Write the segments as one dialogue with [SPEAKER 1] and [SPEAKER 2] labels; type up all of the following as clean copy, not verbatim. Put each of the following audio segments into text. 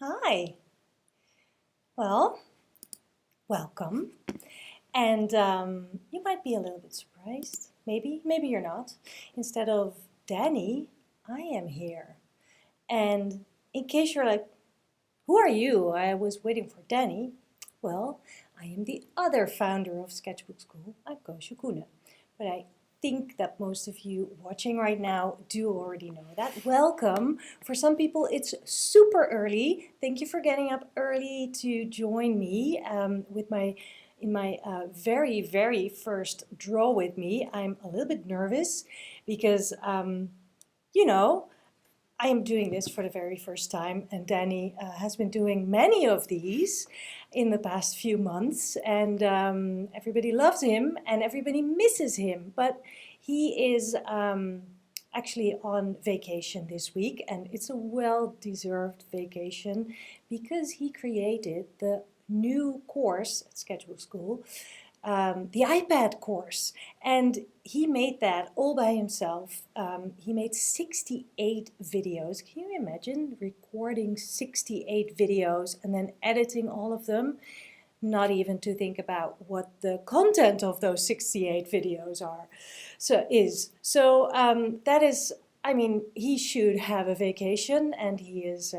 [SPEAKER 1] Hi. Well, welcome. And you might be a little bit surprised. Maybe you're not. Instead of Danny, I am here. And in case you're like, who are you? I was waiting for Danny. Well, I am the other founder of Sketchbook School. I'm Koosje. But I think that most of you watching right now do already know that. Welcome. For some people, it's super early. Thank you for getting up early to join me in my very first draw with me. I'm a little bit nervous because, you know, I am doing this for the very first time, and Danny has been doing many of these in the past few months, and everybody loves him and everybody misses him. But he is actually on vacation this week, and it's a well-deserved vacation because he created the new course at Sketchbook School, the iPad course. And he made that all by himself. He made 68 videos. Can you imagine recording 68 videos and then editing all of them? Not even to think about what the content of those 68 videos are. So that is, I mean, he should have a vacation, and he is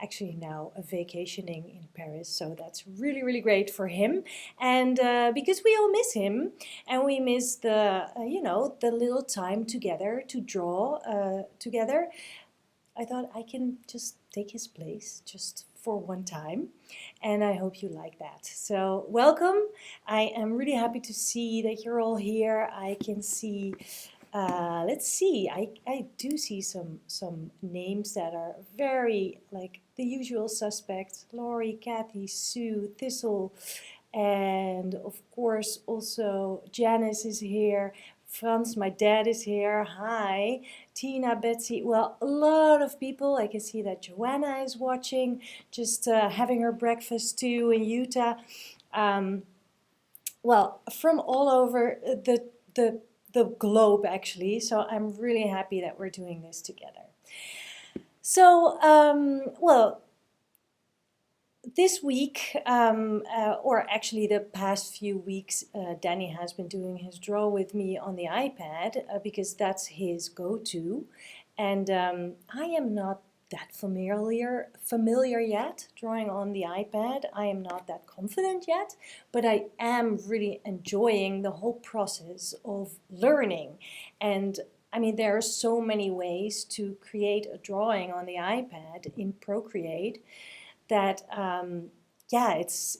[SPEAKER 1] actually now vacationing in Paris. So that's really great for him. And because we all miss him, and we miss the little time together to draw together, I thought I can just take his place just for one time, and I hope you like that. So welcome. I am really happy to see that you're all here. I can see, let's see, I do see some names that are very like the usual suspects: Laurie, Kathy, Sue, Thistle, and of course also Janice is here. Frans, my dad, is here. Hi. Tina, Betsy. Well, a lot of people. I can see that Joanna is watching, just having her breakfast too in Utah. Well, from all over the globe, actually. So I'm really happy that we're doing this together. So, well, this week, or actually the past few weeks, Danny has been doing his draw with me on the iPad because that's his go-to. And I am not that familiar yet drawing on the iPad. I am not that confident yet, but I am really enjoying the whole process of learning. And I mean, there are so many ways to create a drawing on the iPad in Procreate that yeah, it's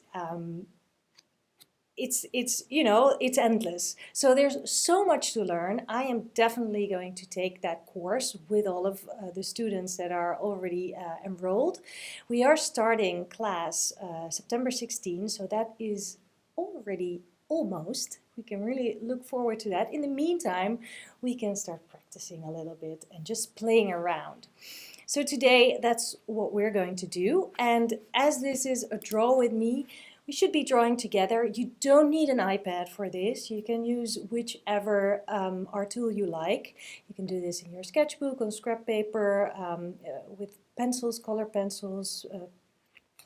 [SPEAKER 1] endless. So there's so much to learn. I am definitely going to take that course with all of the students that are already enrolled. We are starting class September 16, so that is already almost. We can really look forward to that. In the meantime, we can start practicing a little bit and just playing around. So today, that's what we're going to do. And as this is a draw with me, we should be drawing together. You don't need an iPad for this. You can use whichever art tool you like. You can do this in your sketchbook, on scrap paper, with pencils, color pencils,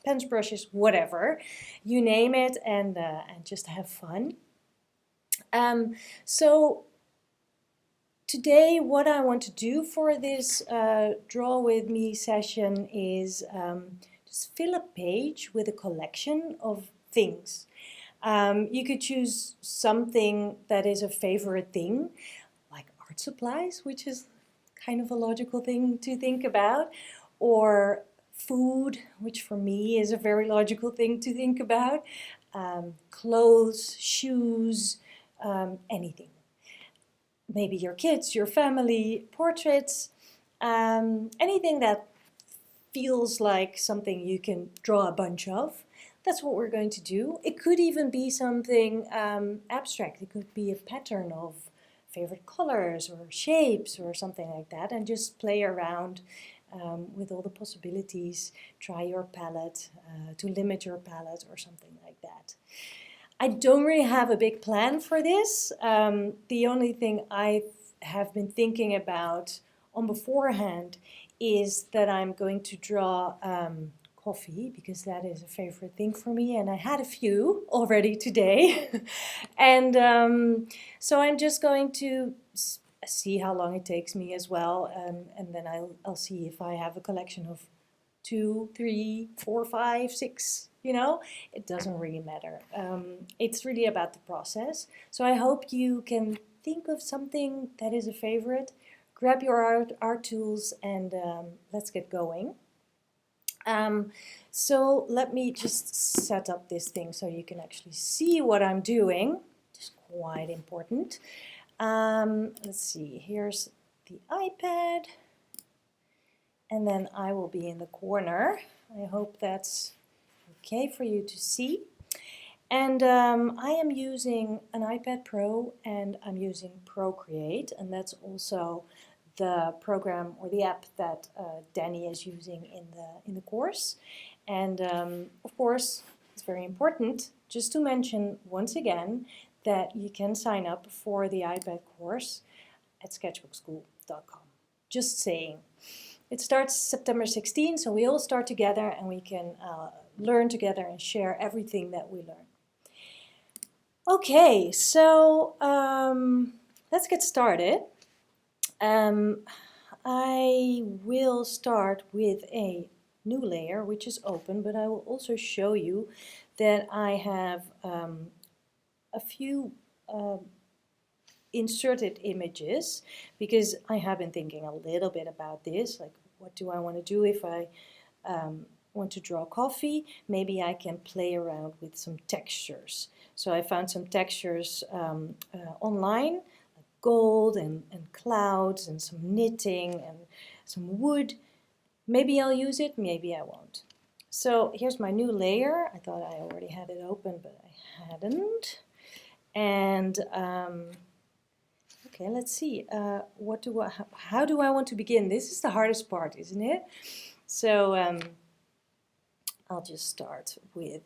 [SPEAKER 1] pens, brushes, whatever. You name it, and just have fun. So today, what I want to do for this Draw With Me session is just fill a page with a collection of things. You could choose something that is a favorite thing, like art supplies, which is kind of a logical thing to think about, or food, which for me is a very logical thing to think about, clothes, shoes, anything. Maybe your kids, your family, portraits, anything that feels like something you can draw a bunch of. That's what we're going to do. It could even be something abstract. It could be a pattern of favorite colors or shapes or something like that, and just play around with all the possibilities. Try your palette, to limit your palette or something like that. I don't really have a big plan for this. The only thing I have been thinking about on beforehand is that I'm going to draw coffee, because that is a favorite thing for me, and I had a few already today. And so I'm just going to see how long it takes me as well, and then I'll see if I have a collection of 2, 3, 4, 5, 6, you know, it doesn't really matter. It's really about the process. So I hope you can think of something that is a favorite, grab your art tools, and let's get going. So let me just set up this thing so you can actually see what I'm doing. It's quite important. Let's see, here's the iPad, and then I will be in the corner. I hope that's okay for you to see. And I am using an iPad Pro, and I'm using Procreate, and that's also the program or the app that Danny is using in the course. And of course, it's very important just to mention once again that you can sign up for the iPad course at sketchbookskool.com. Just saying. It starts September 16, so we all start together and we can learn together and share everything that we learn. Okay, so let's get started. I will start with a new layer which is open, but I will also show you that I have a few inserted images, because I have been thinking a little bit about this, like what do I want to do if I want to draw coffee? Maybe I can play around with some textures. So I found some textures online, like gold and clouds and some knitting and some wood. Maybe I'll use it, maybe I won't. So here's my new layer. I thought I already had it open, but I hadn't. And okay, let's see. How do I want to begin? This is the hardest part, isn't it? So I'll just start with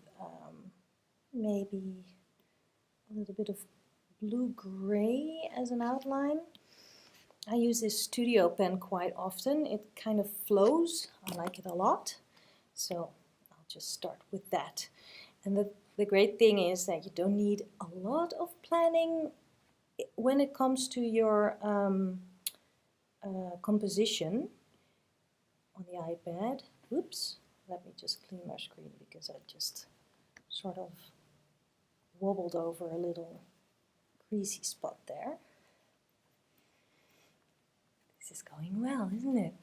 [SPEAKER 1] maybe a little bit of blue-gray as an outline. I use this studio pen quite often. It kind of flows. I like it a lot. So I'll just start with that. And the great thing is that you don't need a lot of planning when it comes to your composition on the iPad. Oops, let me just clean my screen because I just sort of wobbled over a little greasy spot there. This is going well, isn't it?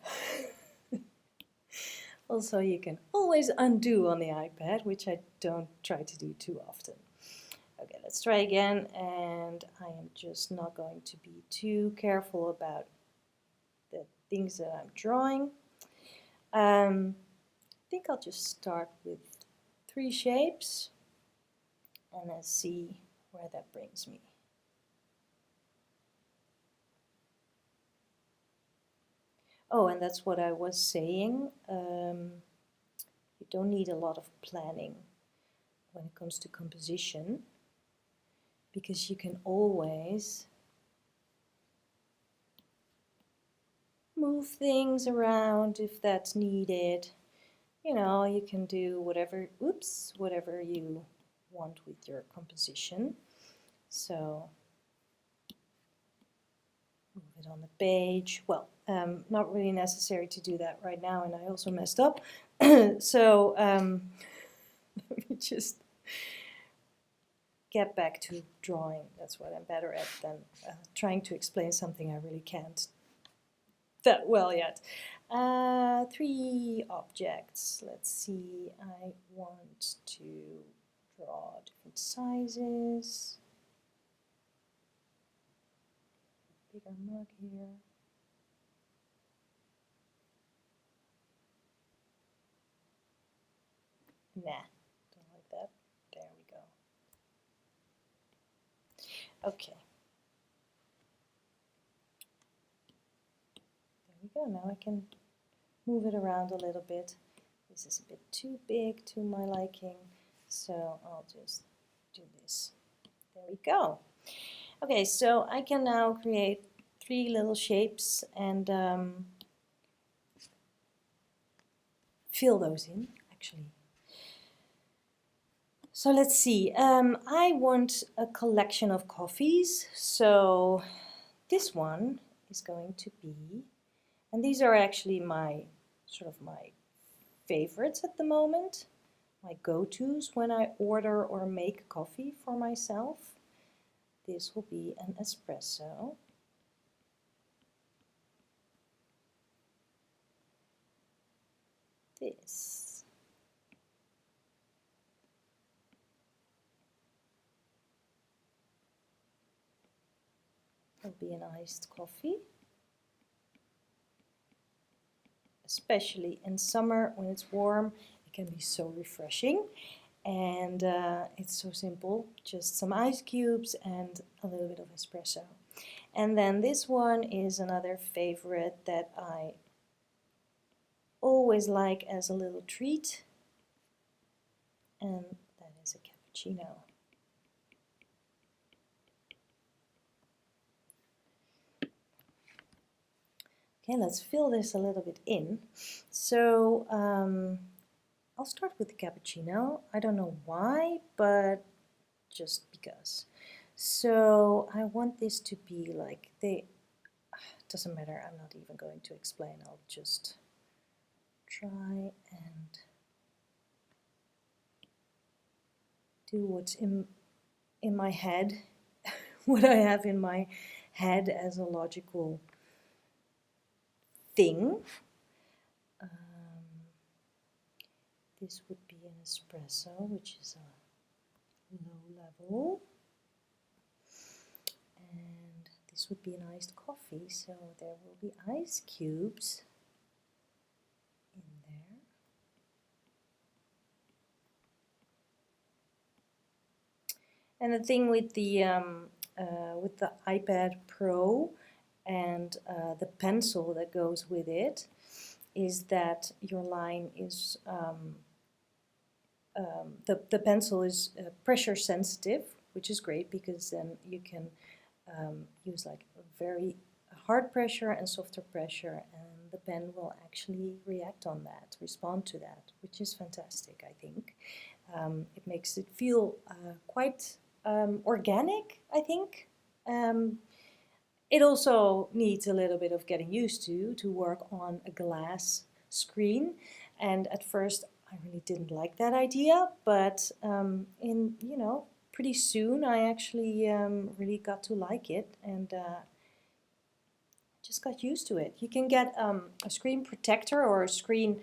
[SPEAKER 1] Also, you can always undo on the iPad, which I don't try to do too often. Okay, let's try again, and I am just not going to be too careful about the things that I'm drawing. I think I'll just start with 3 shapes, and let's see where that brings me. Oh, and that's what I was saying. You don't need a lot of planning when it comes to composition, because you can always move things around if that's needed. You know, you can do whatever you want with your composition. So move it on the page. Well, not really necessary to do that right now, and I also messed up. So let me just get back to drawing. That's what I'm better at than trying to explain something I really can't that well yet. 3 objects. Let's see. I want to draw different sizes. Bigger mug here. Nah, don't like that. There we go. Okay. There we go. Now I can move it around a little bit. This is a bit too big to my liking, so I'll just do this. There we go. Okay, so I can now create 3 little shapes and fill those in, actually. So let's see. I want a collection of coffees. So this one is going to be, and these are actually my my favorites at the moment, my go-tos when I order or make coffee for myself. This will be an espresso. This will be an iced coffee, especially in summer when it's warm. It can be so refreshing, and it's so simple, just some ice cubes and a little bit of espresso. And then this one is another favorite that I always like as a little treat, and that is a cappuccino. Okay, let's fill this a little bit in. So I'll start with the cappuccino. I don't know why, but just because. So I want this to be like doesn't matter, I'm not even going to explain, I'll just try and do what's in my head, what I have in my head as a logical thing. This would be an espresso, which is a low level. And this would be an iced coffee, so there will be ice cubes in there. And the thing with the iPad Pro and the pencil that goes with it is that your line is the pencil is pressure sensitive, which is great because then you can use like a very hard pressure and softer pressure, and the pen will actually react on that, respond to that, which is fantastic, I think. It makes it feel quite organic, I think. It also needs a little bit of getting used to work on a glass screen, and at first I really didn't like that idea, but pretty soon I actually really got to like it, and just got used to it. You can get a screen protector or a screen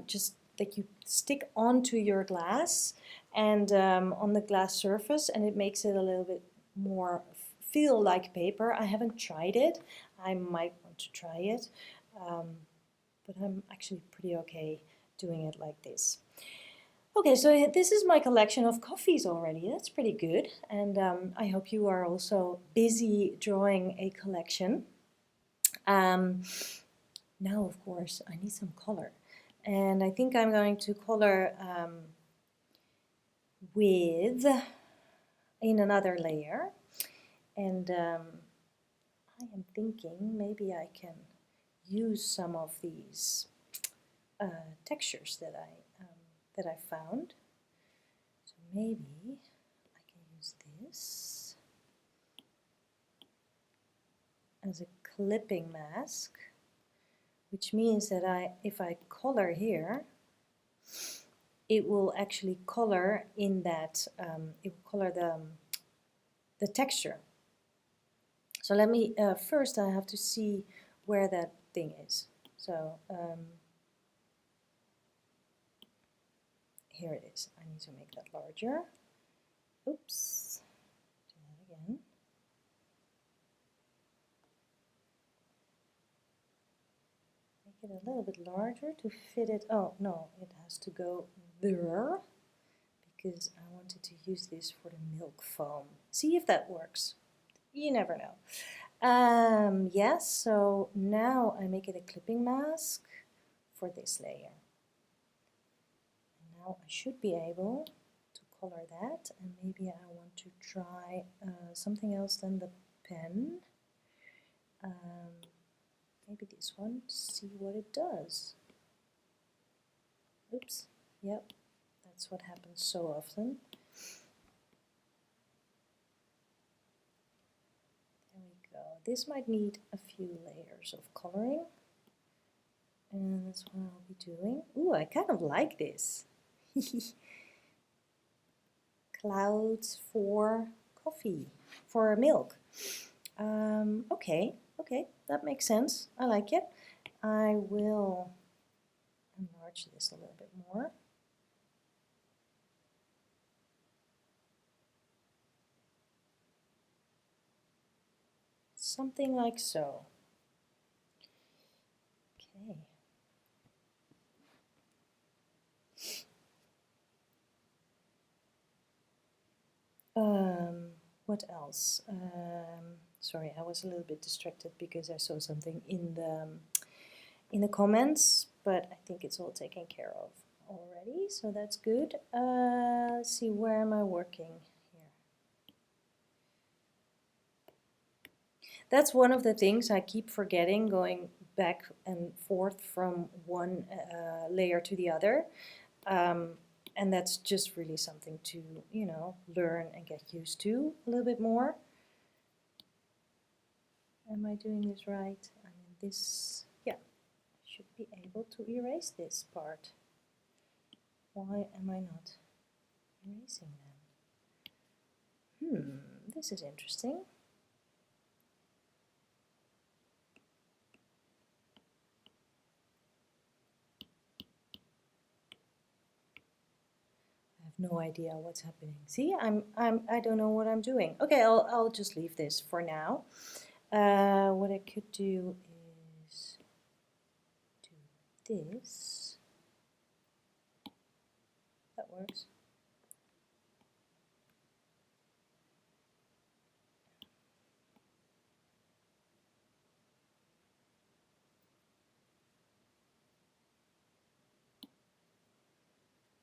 [SPEAKER 1] just that you stick onto your glass and on the glass surface, and it makes it a little bit more feel like paper. I haven't tried it. I might want to try it, but I'm actually pretty okay doing it like this. Okay, so this is my collection of coffees already. That's pretty good, and I hope you are also busy drawing a collection. Now, of course, I need some color, and I think I'm going to color with in another layer, and I am thinking maybe I can use some of these textures that I found. So maybe I can use this as a clipping mask, which means that if I color here, it will actually color in that, it will color the texture. So let me, first I have to see where that thing is. So here it is. I need to make that larger. Oops, do that again. Make it a little bit larger to fit it. Oh no, it has to go there because I wanted to use this for the milk foam. See if that works. You never know. Yes, so now I make it a clipping mask for this layer. And now I should be able to color that, and maybe I want to try something else than the pen. Maybe this one, see what it does. Oops, Yep, that's what happens so often. There we go. This might need a few layers of coloring. And that's what I'll be doing. Ooh, I kind of like this. Clouds for coffee, for milk. Okay, that makes sense. I like it. I will enlarge this a little bit more. Something like so. Okay. What else? Sorry, I was a little bit distracted because I saw something in the comments, but I think it's all taken care of already, so that's good. Let's see, where am I working here? That's one of the things I keep forgetting, going back and forth from one layer to the other. And that's just really something to, you know, learn and get used to a little bit more. Am I doing this right? I mean, this, yeah, I should be able to erase this part. Why am I not erasing them? This is interesting. I have no idea what's happening. See, I don't know what I'm doing. Okay, I'll just leave this for now. What I could do is do this. That works.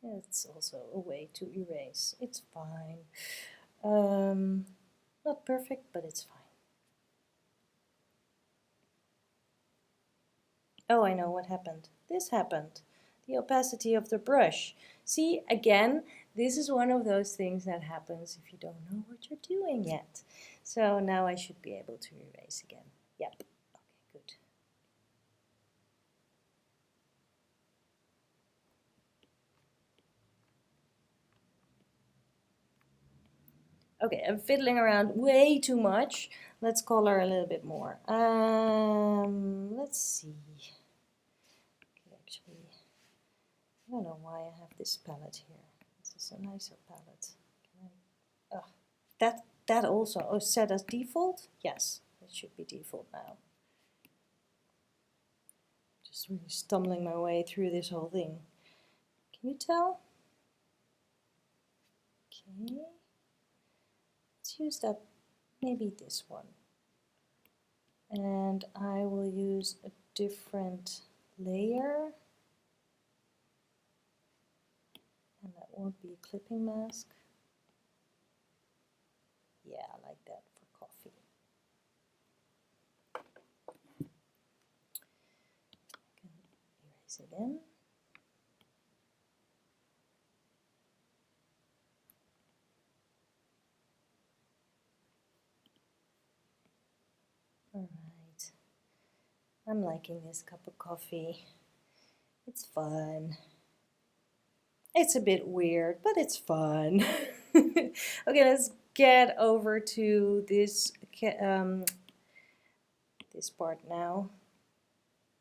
[SPEAKER 1] It's also a way to erase. It's fine. Not perfect, but it's fine. Oh, I know what happened. This happened. The opacity of the brush. See, again, this is one of those things that happens if you don't know what you're doing yet. So now I should be able to erase again. Yep. Okay, good. Okay, I'm fiddling around way too much. Let's color a little bit more. Let's see. Actually, I don't know why I have this palette here. This is a nicer palette. Can I? Oh, that also. Oh, set as default? Yes, it should be default now. Just really stumbling my way through this whole thing. Can you tell? Okay. Let's use that, maybe this one. And I will use a different layer. And that won't be a clipping mask. Yeah, I like that for coffee. I can erase again. Alright. I'm liking this cup of coffee. It's fun. It's a bit weird, but it's fun. Okay, let's get over to this this part now.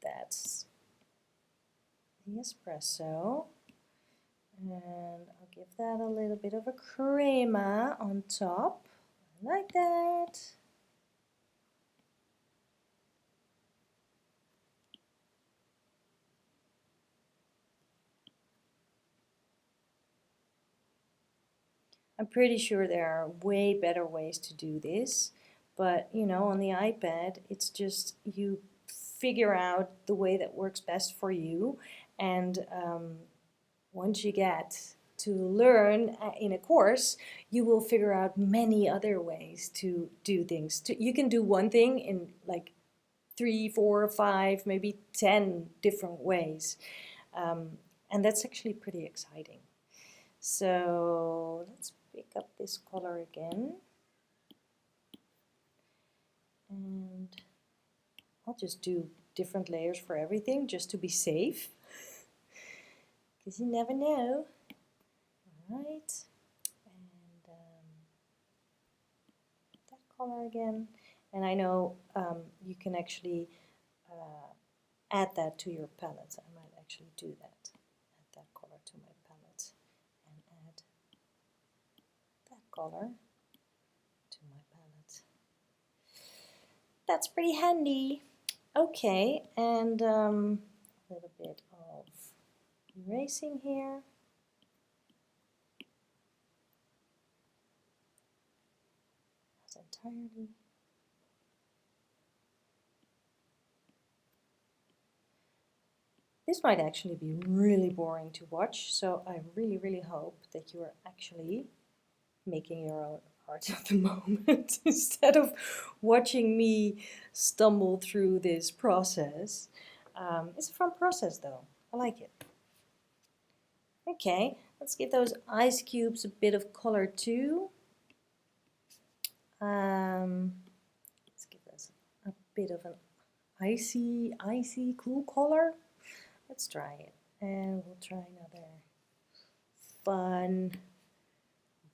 [SPEAKER 1] That's the espresso. And I'll give that a little bit of a crema on top. I like that. I'm pretty sure there are way better ways to do this, but you know, on the iPad, it's just you figure out the way that works best for you, and once you get to learn in a course, you will figure out many other ways to do things. You can do one thing in like 3, 4, 5, maybe 10 different ways. And that's actually pretty exciting. So let's pick up this color again. And I'll just do different layers for everything just to be safe. Because you never know. Alright. And that color again. And I know you can actually add that to your palette. I might actually do that. Add that color to my palette and add that color to my palette. That's pretty handy. Okay, and a little bit of erasing here. Not entirely. This might actually be really boring to watch, so I really hope that you are actually making your own art at the moment instead of watching me stumble through this process. It's a fun process though. I like it. Okay, let's give those ice cubes a bit of color too. Let's give this a bit of an icy cool color. Let's try it. And we'll try another fun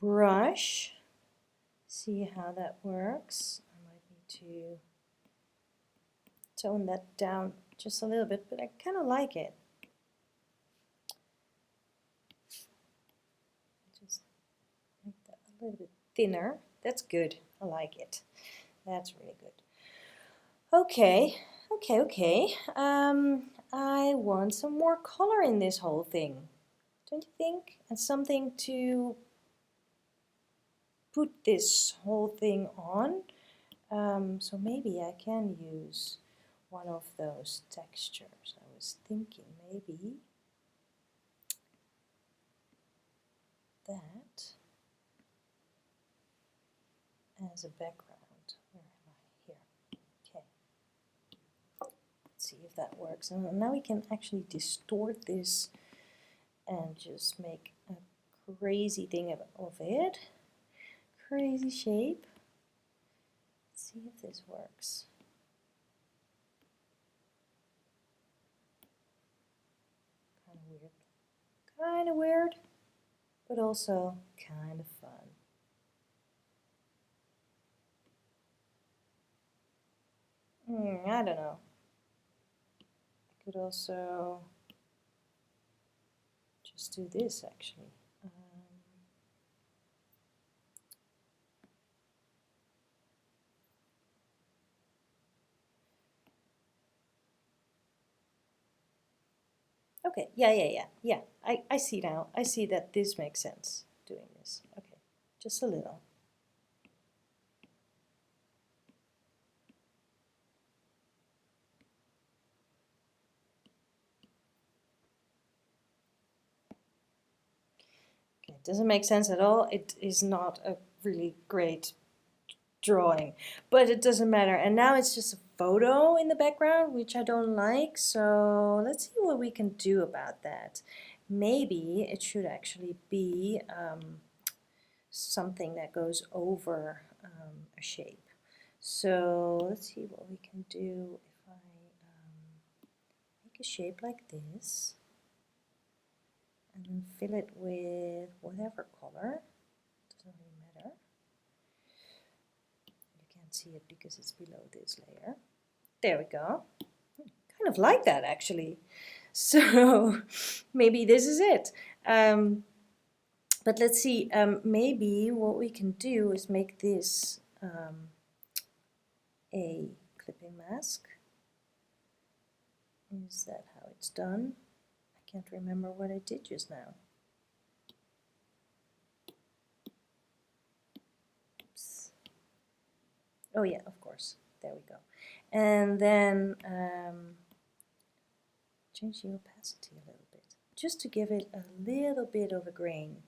[SPEAKER 1] brush. See how that works. I might need to tone that down just a little bit, but I kind of like it. Just make that a little bit thinner. That's good. I like it. That's really good. Okay. I want some more color in this whole thing. Don't you think? And something to put this whole thing on. So maybe I can use one of those textures. I was thinking maybe that as a background. Where am I? Here. Okay. Let's see if that works. And now we can actually distort this and just make a crazy thing of it. Crazy shape. Let's see if this works. Kind of weird, but also kind of fun. I don't know. I could also just do this actually. Okay, yeah. I see now. I see that this makes sense, doing this. Okay, just a little. Okay, it doesn't make sense at all. It is not a really great drawing, but it doesn't matter. And now it's just a photo in the background, which I don't like. So let's see what we can do about that. Maybe it should actually be something that goes over a shape. So let's see what we can do if I make a shape like this and then fill it with whatever color. Doesn't really matter. You can't see it because it's below this layer. There we go. Kind of like that actually. So maybe this is it. But let's see, maybe what we can do is make this a clipping mask. Is that how it's done? I can't remember what I did just now. Oops. Oh yeah, of course. There we go. And then change the opacity a little bit, just to give it a little bit of a grain.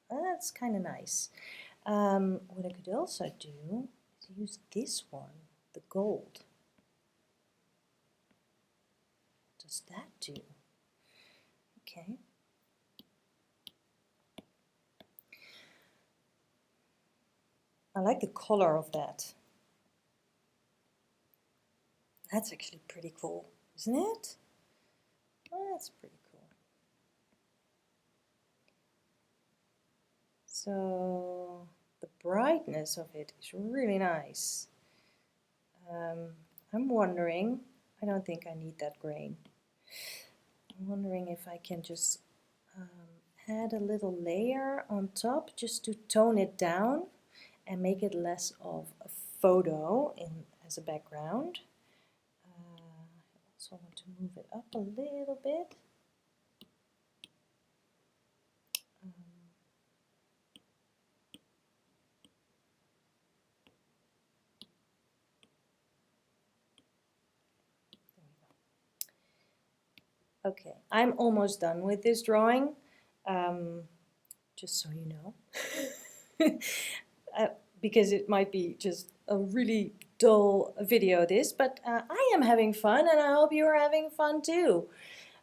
[SPEAKER 1] That's kind of nice. What I could also do is use this one, the gold. What does that do? Okay, I like the color of that. That's actually pretty cool, isn't it? That's pretty cool. So the brightness of it is really nice. I'm wondering, I don't think I need that grain. I'm wondering if I can just add a little layer on top just to tone it down and make it less of a photo as a background. I also want to move it up a little bit. Okay, I'm almost done with this drawing, just so you know, because it might be just a really dull video this, but I am having fun and I hope you are having fun too.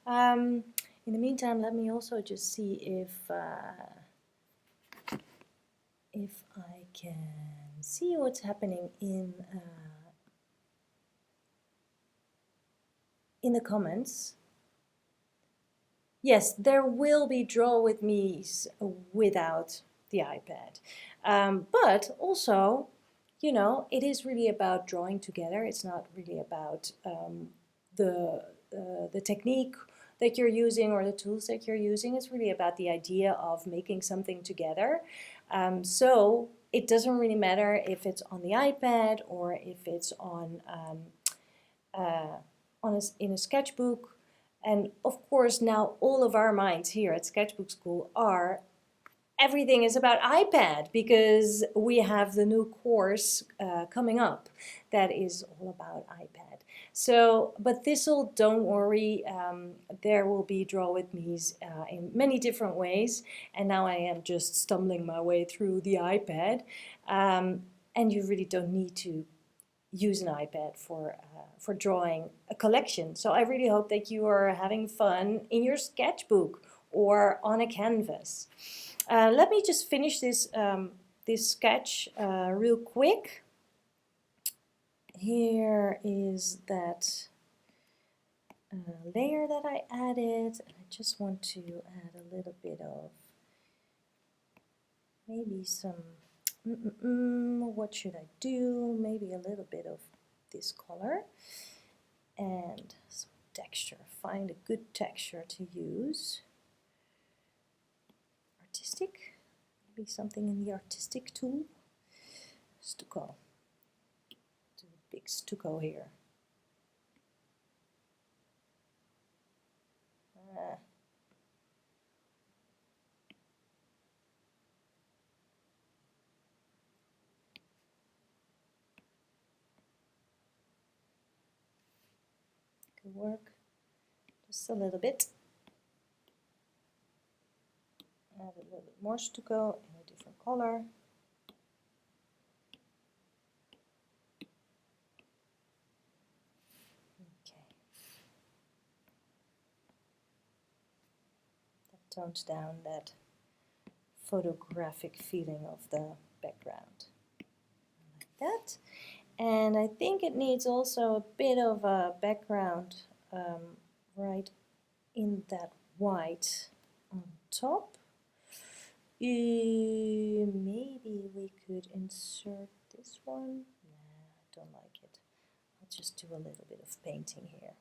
[SPEAKER 1] In the meantime, let me also just see if I can see what's happening in the comments. Yes, there will be Draw With Me's without the iPad. But also, you know, it is really about drawing together. It's not really about the technique that you're using or the tools that you're using. It's really about the idea of making something together. So it doesn't really matter if it's on the iPad or if it's on in a sketchbook. And of course, now all of our minds here at Sketchbook School are everything is about iPad because we have the new course coming up that is all about iPad. So, but this'll, don't worry, there will be Draw With Me's in many different ways. And now I am just stumbling my way through the iPad. And you really don't need to use an iPad for drawing a collection. So I really hope that you are having fun in your sketchbook or on a canvas. Let me just finish this, this sketch real quick. Here is that layer that I added. I just want to add a little bit of maybe some, what should I do? Maybe a little bit of this color and some texture. Find a good texture to use. Artistic, maybe something in the artistic tool. Stucco. Do a big stucco here. Could work just a little bit. Add a little bit more stucco in a different color. Okay. That tones down that photographic feeling of the background. Like that. And I think it needs also a bit of a background right in that white on top. Maybe we could insert this one. Nah, I don't like it. I'll just do a little bit of painting here.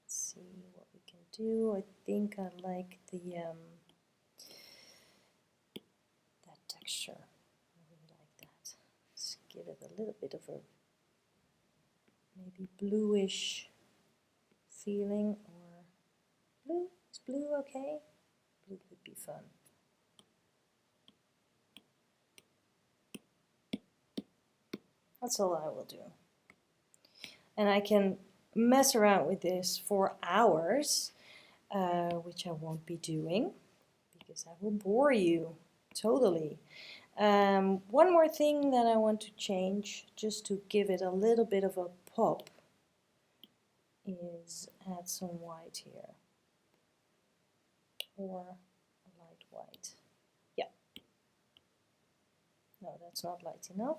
[SPEAKER 1] Let's see what we can do. I think I like the that texture. I really like that. Let's give it a little bit of a maybe bluish feeling, or blue. Is blue okay? Blue would be fun. That's all I will do. And I can mess around with this for hours, which I won't be doing because I will bore you totally. One more thing that I want to change, just to give it a little bit of a pop, is add some white here, or a light white. Yeah. No, that's not light enough.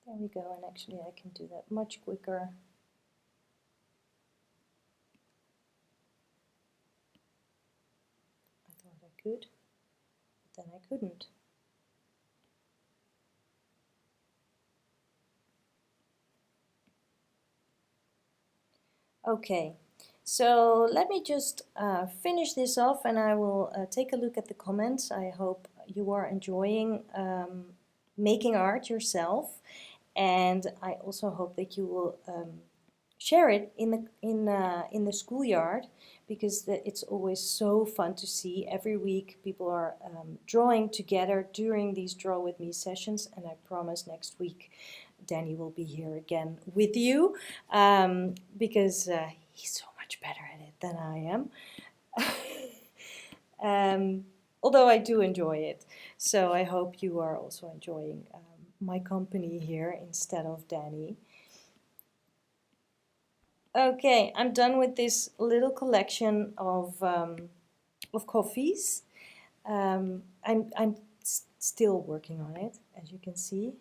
[SPEAKER 1] There we go, and actually I can do that much quicker. I thought I could, but then I couldn't. Okay, so let me just finish this off and I will take a look at the comments. I hope you are enjoying making art yourself, and I also hope that you will share it in the schoolyard, because it's always so fun to see. Every week people are drawing together during these Draw With Me sessions, and I promise next week Danny will be here again with you, because he's so much better at it than I am. Although I do enjoy it. So I hope you are also enjoying my company here instead of Danny. Okay, I'm done with this little collection of coffees. I'm still working on it, as you can see.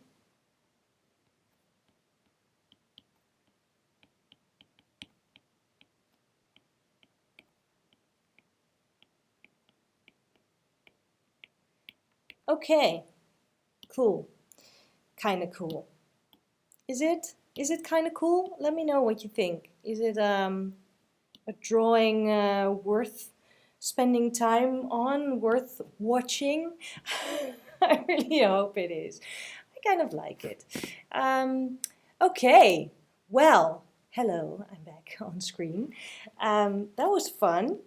[SPEAKER 1] Okay, cool. Kind of cool. Is it? Is it kind of cool? Let me know what you think. Is it a drawing worth spending time on, worth watching? I really hope it is. I kind of like it. Okay, well, hello, I'm back on screen. That was fun.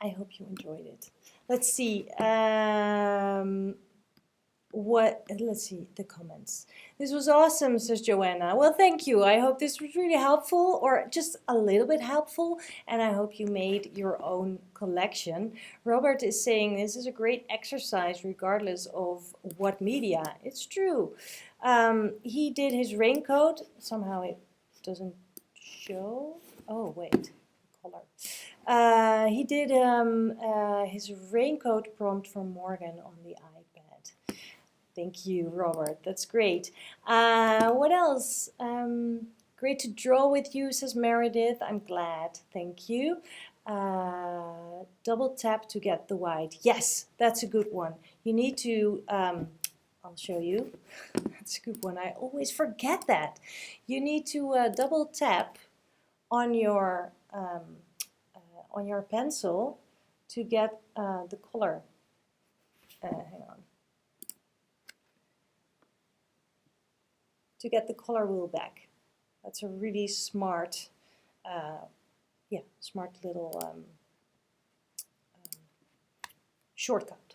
[SPEAKER 1] I hope you enjoyed it. Let's see. Let's see the comments. This was awesome, says Joanna. Well, thank you. I hope this was really helpful, or just a little bit helpful, and I hope you made your own collection. Robert is saying this is a great exercise regardless of what media. It's true. He did his raincoat. Somehow it doesn't show. Oh, wait. Color. He did his raincoat prompt from Morgan on the iPad. Thank you, Robert. That's great. What else? Great to draw with you, says Meredith. I'm glad. Thank you. Double tap to get the white. Yes, that's a good one. You need to, I'll show you. That's a good one. I always forget that. You need to double tap on your pencil to get the color. Hang on. To get the color wheel back. That's a really smart, smart little shortcut.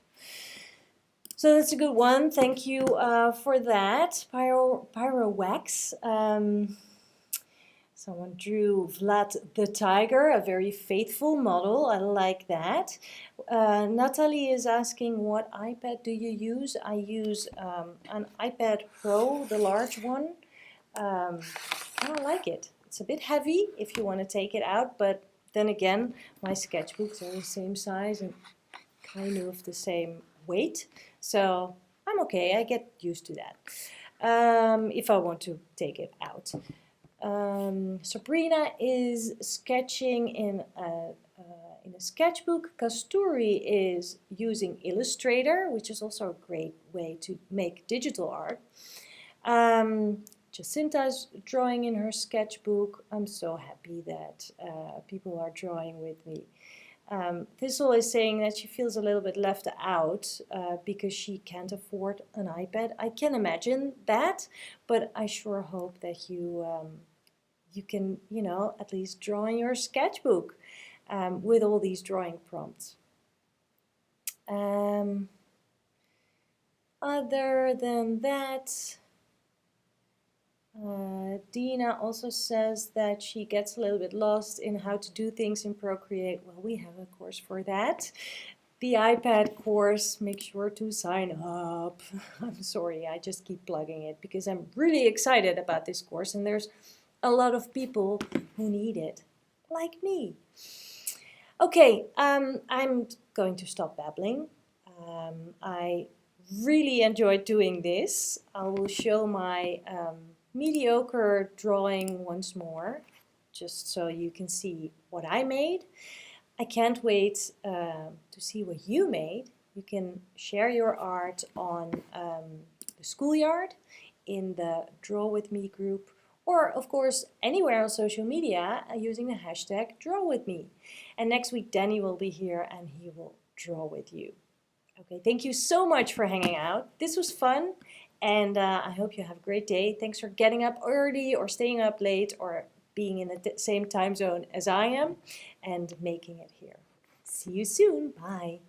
[SPEAKER 1] So that's a good one. Thank you for that, Pyro Wax. Someone drew Vlad the tiger, a very faithful model. I like that. Natalie is asking, what iPad do you use? I use an iPad Pro, the large one. I don't like it. It's a bit heavy if you want to take it out, but then again, my sketchbooks are the same size and kind of the same weight. So I'm okay, I get used to that if I want to take it out. Sabrina is sketching in a sketchbook. Kasturi is using Illustrator, which is also a great way to make digital art. Jacinta is drawing in her sketchbook. I'm so happy that people are drawing with me. Thistle is saying that she feels a little bit left out because she can't afford an iPad. I can imagine that, but I sure hope that you can, at least draw in your sketchbook with all these drawing prompts. Other than that, Dina also says that she gets a little bit lost in how to do things in Procreate. Well, we have a course for that. The iPad course, make sure to sign up. I'm sorry, I just keep plugging it because I'm really excited about this course, and there's a lot of people who need it, like me. Okay, I'm going to stop babbling. I really enjoyed doing this. I will show my mediocre drawing once more, just so you can see what I made. I can't wait to see what you made. You can share your art on the schoolyard, in the Draw With Me group, or of course anywhere on social media using the hashtag #DrawWithMe. And next week Danny will be here and he will draw with you. Okay, thank you so much for hanging out. This was fun, and I hope you have a great day. Thanks for getting up early or staying up late or being in the same time zone as I am and making it here. See you soon. Bye.